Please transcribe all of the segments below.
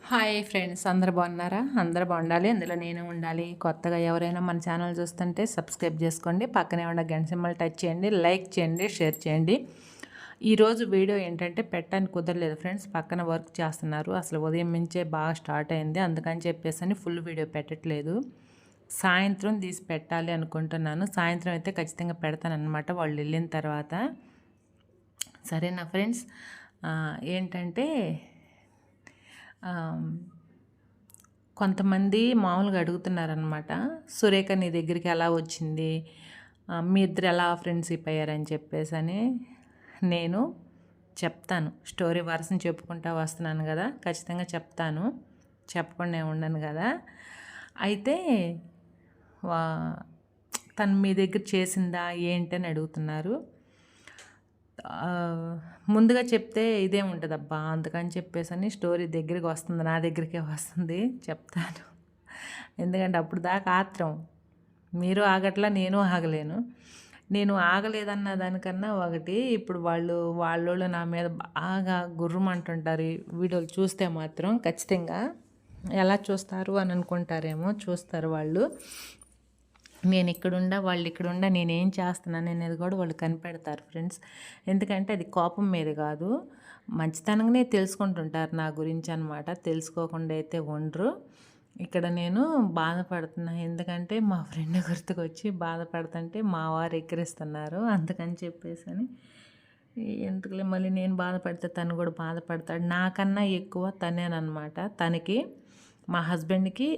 Hi friends, అందరు బాగున్నారా? అందరు బాగుండాలి, అందులో నేను ఉండాలి. కొత్తగా ఎవరైనా మన ఛానల్ చూస్తుంటే సబ్స్క్రైబ్ చేసుకోండి, పక్కనే ఉన్న గంట సింబల్ టచ్ చేయండి, లైక్ చేయండి, షేర్ చేయండి. ఈరోజు వీడియో ఏంటంటే పెట్టడానికి కుదరలేదు ఫ్రెండ్స్, పక్కన వర్క్ చేస్తున్నారు. అసలు ఉదయం నుంచే బాగా స్టార్ట్ అయింది, అందుకని చెప్పేసి ఫుల్ వీడియో పెట్టట్లేదు. సాయంత్రం తీసి పెట్టాలి అనుకుంటున్నాను. సాయంత్రం అయితే ఖచ్చితంగా పెడతానన్నమాట, వాళ్ళు వెళ్ళిన తర్వాత. సరేనా ఫ్రెండ్స్? ఏంటంటే కొంతమంది మామూలుగా అడుగుతున్నారనమాట, సురేఖ నీ దగ్గరికి ఎలా వచ్చింది, మీ ఇద్దరు ఎలా ఫ్రెండ్షిప్ అయ్యారని చెప్పేసి అని. నేను చెప్తాను, స్టోరీ వరుసని చెప్పుకుంటా వస్తున్నాను కదా, ఖచ్చితంగా చెప్తాను, చెప్పకుండా ఉండను కదా. అయితే తను మీ దగ్గర చేసిందా ఏంటి అని అడుగుతున్నారు. ముందుగా చెప్తే ఇదే ఉంటుందబ్బా, అందుకని చెప్పేసి స్టోరీ దగ్గరికి వస్తుంది, నా దగ్గరికే వస్తుంది, చెప్తాను. ఎందుకంటే అప్పుడు దాకా ఆత్రం, మీరు ఆగట్లా, నేను ఆగలేను. నేను ఆగలేదన్న దానికన్నా ఒకటి, ఇప్పుడు వాళ్ళోళ్ళు నా మీద బాగా గుర్రమంటుంటారు వీడియోలు చూస్తే మాత్రం. ఖచ్చితంగా ఎలా చూస్తారు అని అనుకుంటారేమో, చూస్తారు వాళ్ళు. నేను ఇక్కడుండా, వాళ్ళు ఇక్కడుండా, నేనేం చేస్తున్నాను అనేది కూడా వాళ్ళు కనిపెడతారు ఫ్రెండ్స్. ఎందుకంటే అది కోపం మీద కాదు, మంచితనంగానే తెలుసుకుంటుంటారు నా గురించి అనమాట. తెలుసుకోకుండా అయితే ఉండరు. ఇక్కడ నేను బాధపడుతున్నా, ఎందుకంటే మా ఫ్రెండ్ గుర్తుకొచ్చి బాధపడుతుంటే మా వారు ఎక్కిరిస్తున్నారు, అందుకని చెప్పేసి అని. ఎందుకులే మళ్ళీ నేను బాధపడితే తను కూడా బాధపడతాడు. నాకన్నా ఎక్కువ తనేనమాట. తనకి, మా హస్బెండ్కి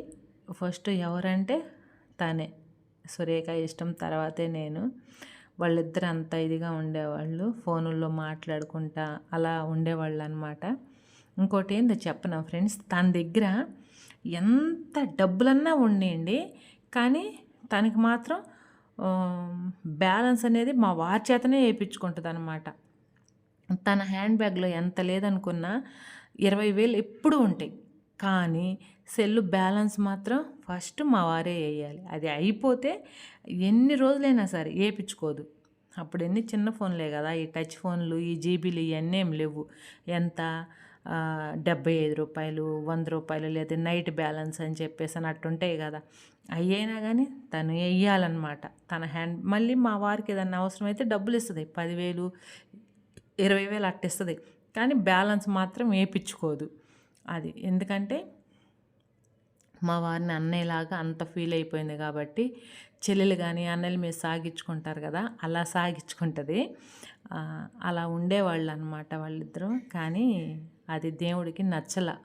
ఫస్ట్ ఎవరంటే తనే, సురేఖ ఇష్టం, తర్వాతే నేను. వాళ్ళిద్దరు అంత ఇదిగా ఉండేవాళ్ళు, ఫోనుల్లో మాట్లాడుకుంటా అలా ఉండేవాళ్ళు అనమాట. ఇంకోటి ఏందో చెప్పనా ఫ్రెండ్స్, తన దగ్గర ఎంత డబ్బులన్నా ఉండేయండి, కానీ తనకి మాత్రం బ్యాలెన్స్ అనేది మా వారి చేతనే వేయించుకుంటుంది అనమాట. తన హ్యాండ్ బ్యాగ్లో ఎంత లేదనుకున్నా 20,000 ఎప్పుడూ ఉంటాయి, కానీ సెల్ బ్యాలెన్స్ మాత్రం ఫస్ట్ మా వారే వేయాలి. అది అయిపోతే ఎన్ని రోజులైనా సరే వేయించుకోదు. అప్పుడు ఎన్ని చిన్న ఫోన్లే కదా, ఈ టచ్ ఫోన్లు, ఈ జీబీలు ఇవన్నీ ఏం లేవు. ఎంత 75 రూపాయలు, 100 రూపాయలు, లేదా నైట్ బ్యాలెన్స్ అని చెప్పేసి అని అట్టుంటాయి కదా, అయ్యైనా కానీ తను వేయాలన్నమాట. తన హ్యాండ్ మళ్ళీ మా వారికి ఏదన్నా అవసరమైతే డబ్బులు ఇస్తుంది, 10,000, 20,000 అట్టిస్తుంది, కానీ బ్యాలెన్స్ మాత్రం వేయించుకోదు. అది ఎందుకంటే మా వారిని అన్నయ్యలాగా అంత ఫీల్ అయిపోయింది కాబట్టి. చెల్లెలు కానీ అన్నయ్యల మీద సాగించుకుంటారు కదా, అలా సాగించుకుంటుంది. అలా ఉండేవాళ్ళు అనమాట వాళ్ళిద్దరూ. కానీ అది దేవుడికి నచ్చల,